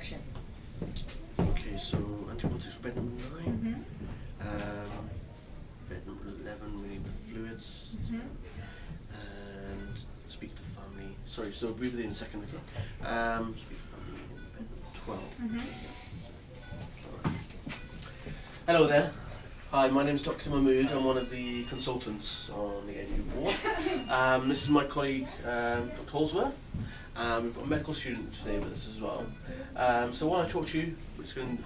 infection. Okay, so antibiotics for bed number 9. Bed number 11, we need the fluids. And speak to family. Sorry, so breathe in a second. Speak to family in bed number 12. Alright. Hello there. Hi, my name is Dr. Mahmood. I'm one of the consultants on the ADU board. This is my colleague, Dr. Holsworth. We've got a medical student today with us as well. So while I talk to you, we're just going to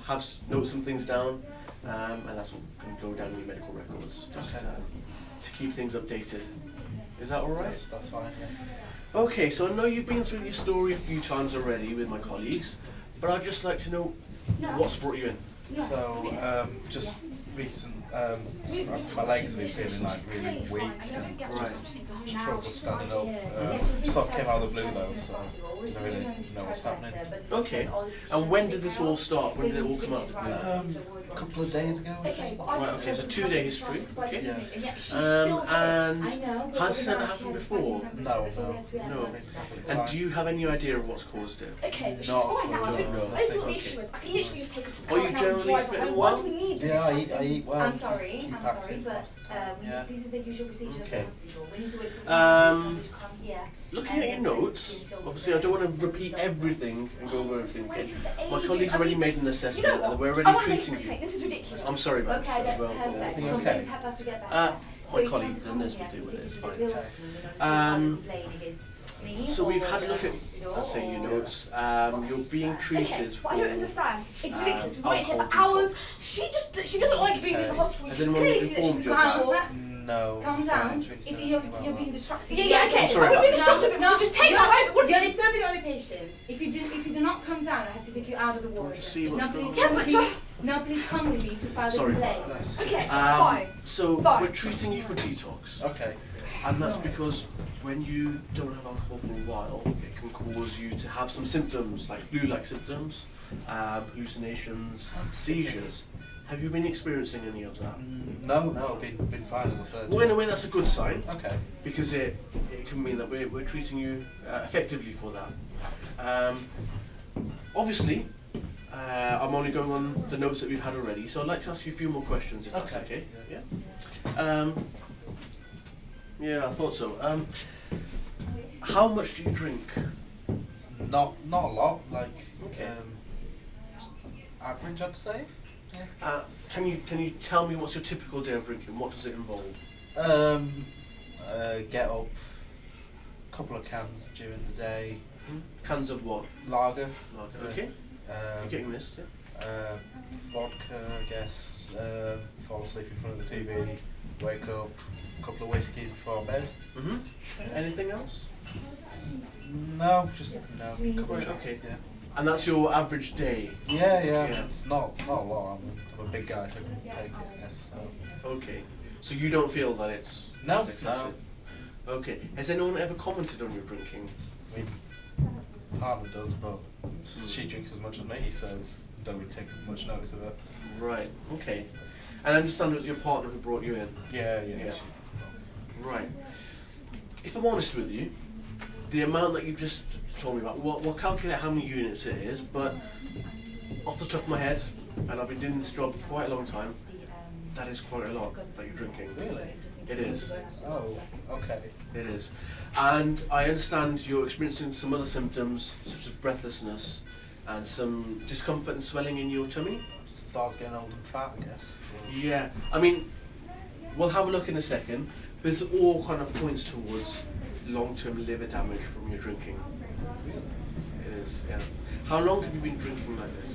note some things down, and that's what going to go down in your medical records, just to keep things updated. Is that all right? That's fine, yeah. Okay, so I know you've been through your story a few times already with my colleagues, but I'd just like to know what's brought you in. So, just recent, my legs have been feeling like really weak and just struggled standing up. Sort of came out of the blue though, so I don't really know what's happening. Okay, and when did this all start? When did it all come up? A couple of days ago, I think. Right, okay, so 2-day history, okay. Yeah. And has this ever happened before? No. And do you have any idea of what's caused it? Okay, but she's Not fine now. at all. The only little issue is I can literally just take her to the Are car you now and generally drive her fit home. well? Why do we need the Yeah, discharge? I eat well. I'm sorry, Keep but active. this is the usual procedure Okay. of the hospital. We need to wait for the to come here. Looking at your notes, obviously I don't want to repeat everything and go over everything again. My colleague's already made an assessment and we're already treating you. This is ridiculous. I'm sorry about Okay, this. that's perfect. Okay. Complaints have us to get better. My colleague, the nurse will deal with it, it's fine. So we've had a look at, I'll say your notes. You're being treated for I don't understand. It's ridiculous. We've waited here for alcohol hours. She doesn't like being in the hospital. Has You can anyone clearly see that informed she's you of that? grounded. No. Calm down. If you're being distracted. Yeah, okay. I'm sorry I'm not being about distracted. No, just take her home. You're disturbing other patients. If you do not come down, I have to take you out of the ward. See what's Now going please on. come with me. Now please come with me to file the Sorry complaint. about that. Okay, fine. So Fine. we're treating you for detox. Okay. And that's because when you don't have alcohol for a while, it can cause you to have some symptoms, like flu-like symptoms, hallucinations, seizures. Have you been experiencing any of that? No, I've been fine as I said. Well, in a way that's a good sign, Okay. because it can mean that we're treating you effectively for that. Obviously, I'm only going on the notes that we've had already, so I'd like to ask you a few more questions if that's okay. Yeah? Yeah, I thought so. How much do you drink? Not a lot, like Okay. average I'd say. Can you tell me what's your typical day of drinking? What does it involve? Get up, couple of cans during the day. Cans of what? Lager. Lager. Okay. You're getting this, yeah? Vodka, I guess. Fall asleep in front of the TV. Wake up. A couple of whiskies before bed. Anything else? No, just no. Couple Right, of okay. Yeah. And that's your average day? Yeah. Yeah. It's not a lot. I'm a big guy, so I can take it. Yes. So. Okay. So you don't feel that it's No, excessive? Okay. Has anyone ever commented on your drinking? I mean, partner does, but she drinks as much as me, so don't really take much notice of it. Right. Okay. And I understand it was your partner who brought you in? Yeah. Right. If I'm honest with you, the amount that you've just told me about, we'll calculate how many units it is, but off the top of my head, and I've been doing this job for quite a long time, that is quite a lot that you're drinking. Really? It is. Oh, okay. It is. And I understand you're experiencing some other symptoms, such as breathlessness, and some discomfort and swelling in your tummy? Just starts getting old and fat, I guess. Yeah. I mean, we'll have a look in a second, but this all kind of points towards long-term liver damage from your drinking. It is, yeah. How long have you been drinking like this?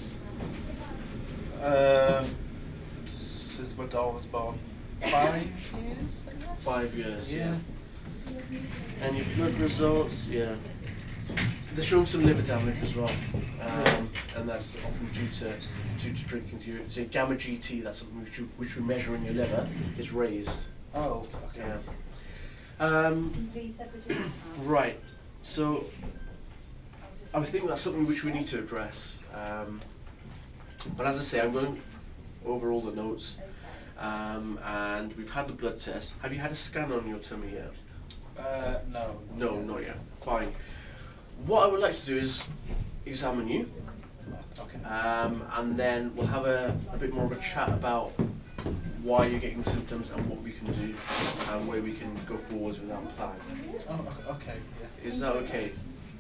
Since my daughter was born. 5 years, I guess. 5 years, Yeah. And your blood results, yeah. They're showing some liver damage as well, and that's often due to drinking. So gamma GT, that's something which we measure in your liver, is raised. Oh, okay. Yeah. Right. So I think that's something which we need to address. But as I say, I'm going over all the notes, and we've had the blood test. Have you had a scan on your tummy yet? No. No, not yet. Fine. What I would like to do is examine you, Okay. And then we'll have a bit more of a chat about why you're getting symptoms and what we can do and where we can go forwards with our plan. Oh, okay. Yeah. Is that okay?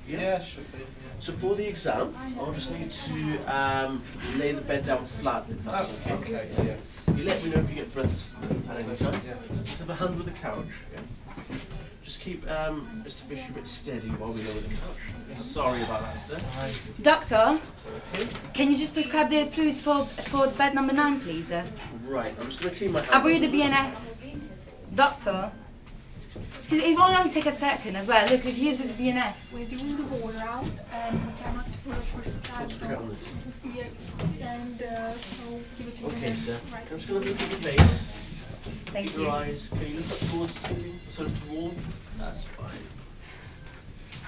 Yeah, should be. Yeah. So for the exam, I'll just need to lay the bed down flat, if that's okay. Okay. Yes. You let me know if you get breaths at any time. Yeah. Just have a hand with the couch. Yeah. Just keep Mr. Fish a bit steady while we lower the couch. Sorry about that, sir. Doctor, Okay. can you just prescribe the fluids for bed number 9, please? Right, I'm just going to clean my hand. I'll read the BNF. Doctor, excuse me, it will only take a second as well. Look, here's the BNF. We're doing the water out and we cannot prescribe Concentrate on this. and so give it to Okay, him. sir. Right. I'm just going to look at your face. Thank Keep you. your eyes. Can you look up towards the ceiling? Sort of the wall? That's fine.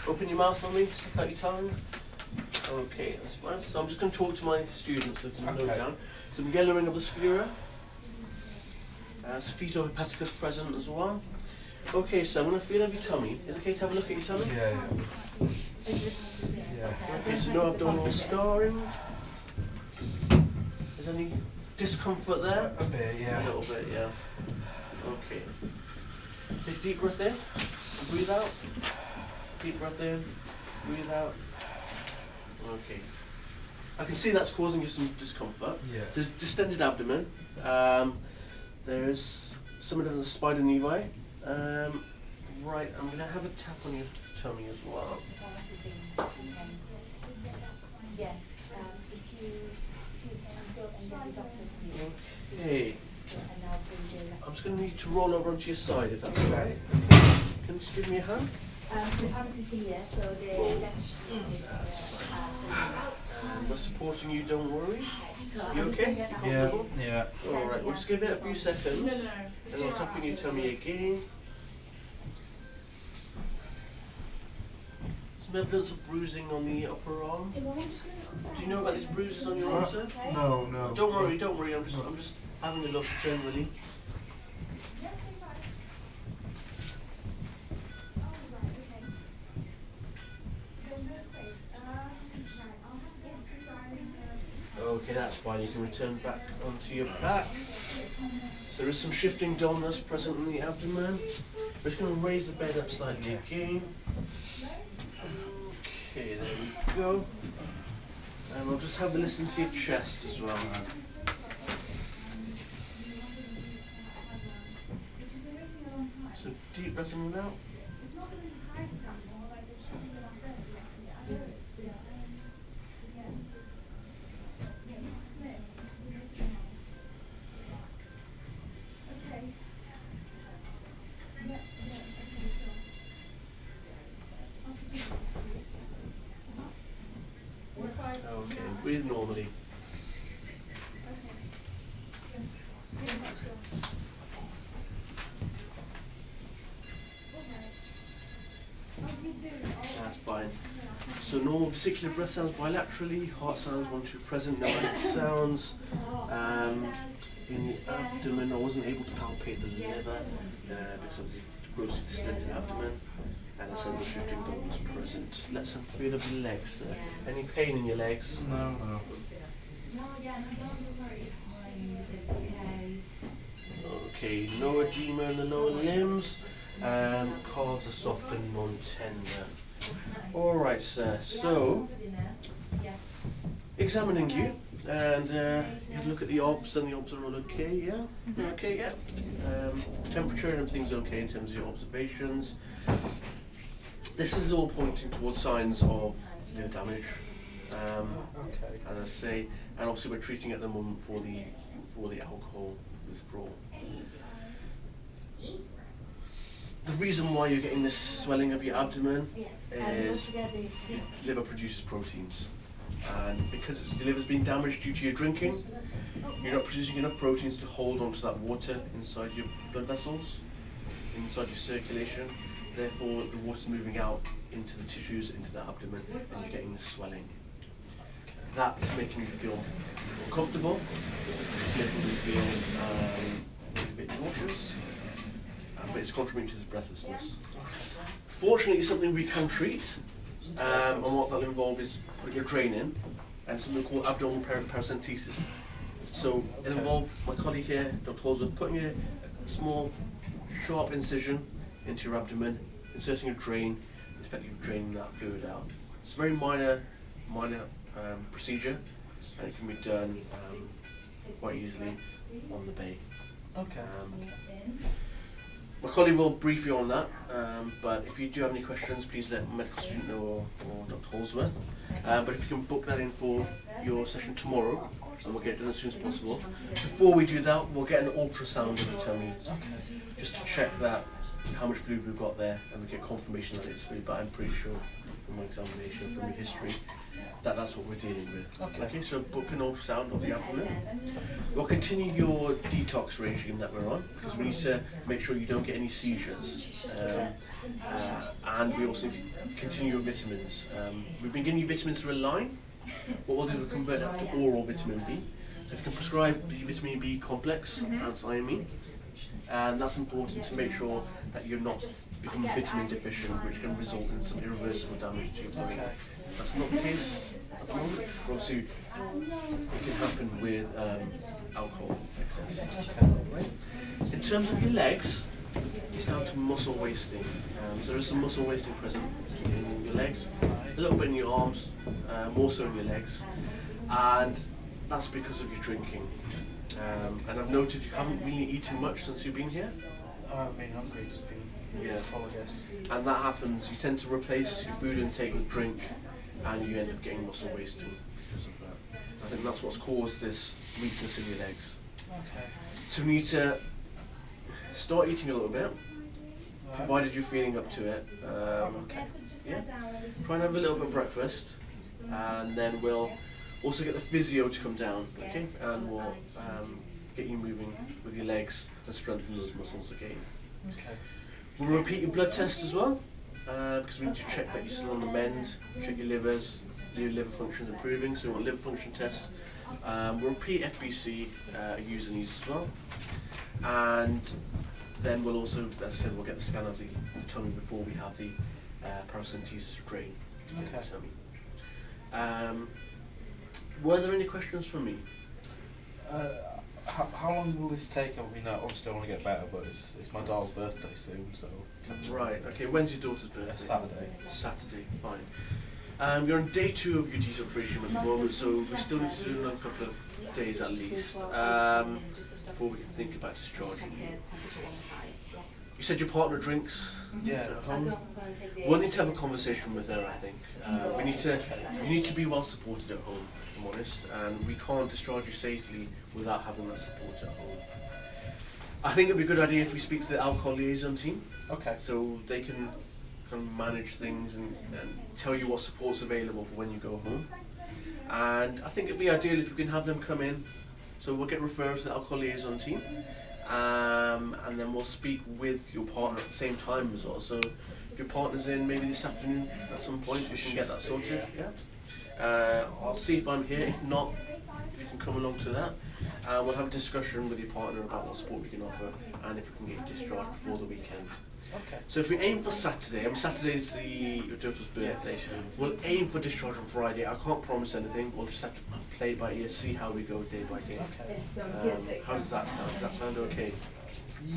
Open your mouth for me. Stick out your tongue. Okay, that's fine. So I'm just going to talk to my students so they can note Okay. down. Some yellowing of the sclera. Fetal hepaticus present as well. Okay, so I'm going to feel of your tummy. Is it okay to have a look at your tummy? Yeah. Yeah. Okay, so no abdominal scarring. Is there any discomfort there? A bit. A Yeah. little bit, yeah. Okay. Take a deep breath in. Breathe out. Deep breath in. Breathe out. Okay. I can see that's causing you some discomfort. Yeah. There's distended abdomen. There's something in the spina nevi. Right, I'm going to have a tap on your tummy as well. Yes, if you can go and get the doctor. Okay. I'm just going to need to roll over onto your side if that's all right. Can you just give me a hand? The pharmacist here, so the We're supporting you, don't worry. You okay? Yeah. Yeah. Alright, we'll just give it a few seconds. No. And I'll tap on your tummy again. Some evidence of bruising on the upper arm. Do you know about these bruises on your arm, sir? No. No. Don't worry. I'm just having a look generally. Okay, that's fine. You can return back onto your back. So there is some shifting dullness present in the abdomen. We're just going to raise the bed up slightly again. Okay, there we go. And I'll just have a listen to your chest as well. So deep breath in and out. Okay, breathe normally. That's fine. So normal vesicular breath sounds bilaterally, heart sounds 1, 2 present, no other sounds. In the abdomen, I wasn't able to palpate the liver because of the gross distended abdomen. And a central shifting dullness present. Let's have a feel of your legs, sir. Any pain in your legs? No. Okay, no edema in the lower limbs. Calves are soft and non-tender. Alright, sir. So, examining you, and you had a look at the obs, and the obs are all okay, yeah? Okay, yeah. Temperature and everything's okay in terms of your observations. This is all pointing towards signs of liver damage. Okay. As I say, and obviously we're treating at the moment for the alcohol withdrawal. The reason why you're getting this swelling of your abdomen is your liver produces proteins, and because your liver's been damaged due to your drinking, you're not producing enough proteins to hold onto that water inside your blood vessels, inside your circulation. Therefore, the water's moving out into the tissues, into the abdomen, and you're getting this swelling. That's making you feel uncomfortable. It's making you feel a bit nauseous, but it's contributing to this breathlessness. Fortunately, it's something we can treat, and what that'll involve is putting a drain in and something called abdominal paracentesis. So it involved my colleague here, Dr. Holsworth, putting a small, sharp incision into your abdomen, inserting a drain, and effectively draining that fluid out. It's a very minor procedure, and it can be done quite easily on the bay. Okay. My colleague will brief you on that, but if you do have any questions, please let medical student know or Dr. Holsworth. But if you can book that in for your session tomorrow, and we'll get it done as soon as possible. Before we do that, we'll get an ultrasound of the tummy, just to check that how much fluid we've got there, and we get confirmation that it's fluid. But I'm pretty sure from my examination, from your history, that that's what we're dealing with. Okay, so book an ultrasound of the abdomen. We'll continue your detox regime that we're on, because we need to make sure you don't get any seizures. And we also need to continue your vitamins. We've been giving you vitamins through a line. What we'll do is we'll convert that to oral vitamin B. So if you can prescribe the vitamin B complex as thiamine, and that's important to make sure that you're not becoming vitamin deficient, which can result in some irreversible damage to your body. That's not the case at the moment. Obviously, it can happen with alcohol excess. In terms of your legs, it's down to muscle wasting. So there is some muscle wasting present in your legs, a little bit in your arms, more so in your legs, and that's because of your drinking. And I've noticed you haven't really eaten much since you've been here. I've been hungry, just been full, I guess. And that happens, you tend to replace your food intake with drink, and you end up getting muscle wasting because of that. I think that's what's caused this weakness in your legs. Okay. So we need to start eating a little bit, provided you're feeling up to it. Yeah. Try and have a little bit of breakfast, and then we'll also get the physio to come down, okay? And we'll get you moving with your legs to strengthen those muscles again. Okay. We'll repeat your blood test as well, because we need to check that you're still on the mend, check your liver function's improving, so we want a liver function test. We'll repeat FBC using these as well. And then we'll also, as I said, we'll get the scan of the tummy before we have the paracentesis drain in the tummy. Were there any questions for me? How long will this take? I mean, obviously I want to get better, but it's my daughter's birthday soon, so... Right, okay, when's your daughter's birthday? Saturday. Saturday, fine. You're on day 2 of your detox regime at the moment, so we still need to do another couple of days at least before we can think about discharging you. You said your partner drinks Yeah. at home? We'll need to have a conversation with her, I think. You need to be well supported at home, if I'm honest, and we can't discharge you safely without having that support at home. I think it would be a good idea if we speak to the alcohol liaison team. Okay. So they can kind of manage things and tell you what support's available for when you go home. And I think it'd be ideal if we can have them come in. So we'll get referrals to the alcohol liaison team. And then we'll speak with your partner at the same time as well. So if your partner's in maybe this afternoon at some point, we can get that sorted. Yeah. I'll see if I'm here. If not, if you can come along to that. We'll have a discussion with your partner about what support we can offer and if we can get you discharged before the weekend. Okay. So if we aim for Saturday, Saturday's your daughter's birthday, we'll aim for discharge on Friday. I can't promise anything, we'll just have to play it by ear, see how we go day by day. Okay. How does that sound? Does that sound okay?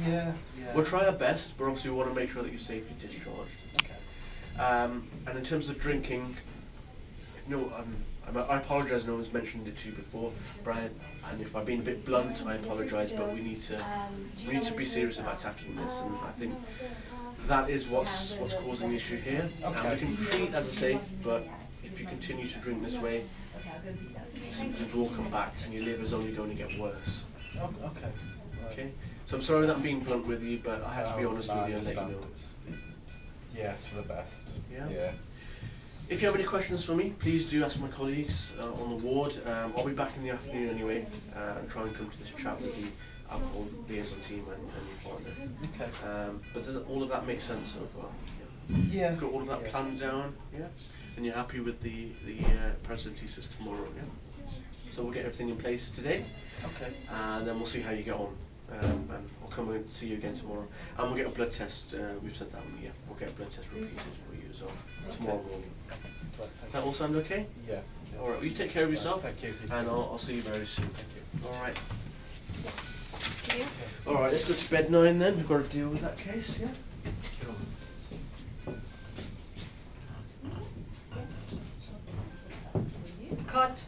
Yeah. We'll try our best, but obviously we want to make sure that you're safely discharged. Okay. And in terms of drinking, I apologise, no one's mentioned it to you before, Brian, and if I've been a bit blunt, I apologise, but we need to be serious about tackling this, and I think that is what's causing the issue here. Okay. We can treat, as I say, but if you continue to drink this way, symptoms will come back, and your liver's only going to get worse. Okay. Okay. So I'm sorry that I'm being blunt with you, but I have to be honest with you and let you know. It's for the best. Yeah. If you have any questions for me, please do ask my colleagues on the ward. I'll be back in the afternoon anyway, and try and come to this chat with the alcohol liaison team and your partner. Okay. But does all of that make sense so far? Yeah. Got all of that planned down, yeah? And you're happy with the paracentesis tomorrow, yeah? So we'll get everything in place today. Okay. And then we'll see how you get on. And I'll come and see you again tomorrow. And we'll get a blood test, we've said that one, yeah. We'll get a blood test repeated for you as well tomorrow morning. That all sound okay? Yeah. All right, well, you take care of yourself. Thank you. And I'll see you very soon. Thank you. All right. See you. All right, let's go to bed 9 then. We've got to deal with that case, yeah? Cut.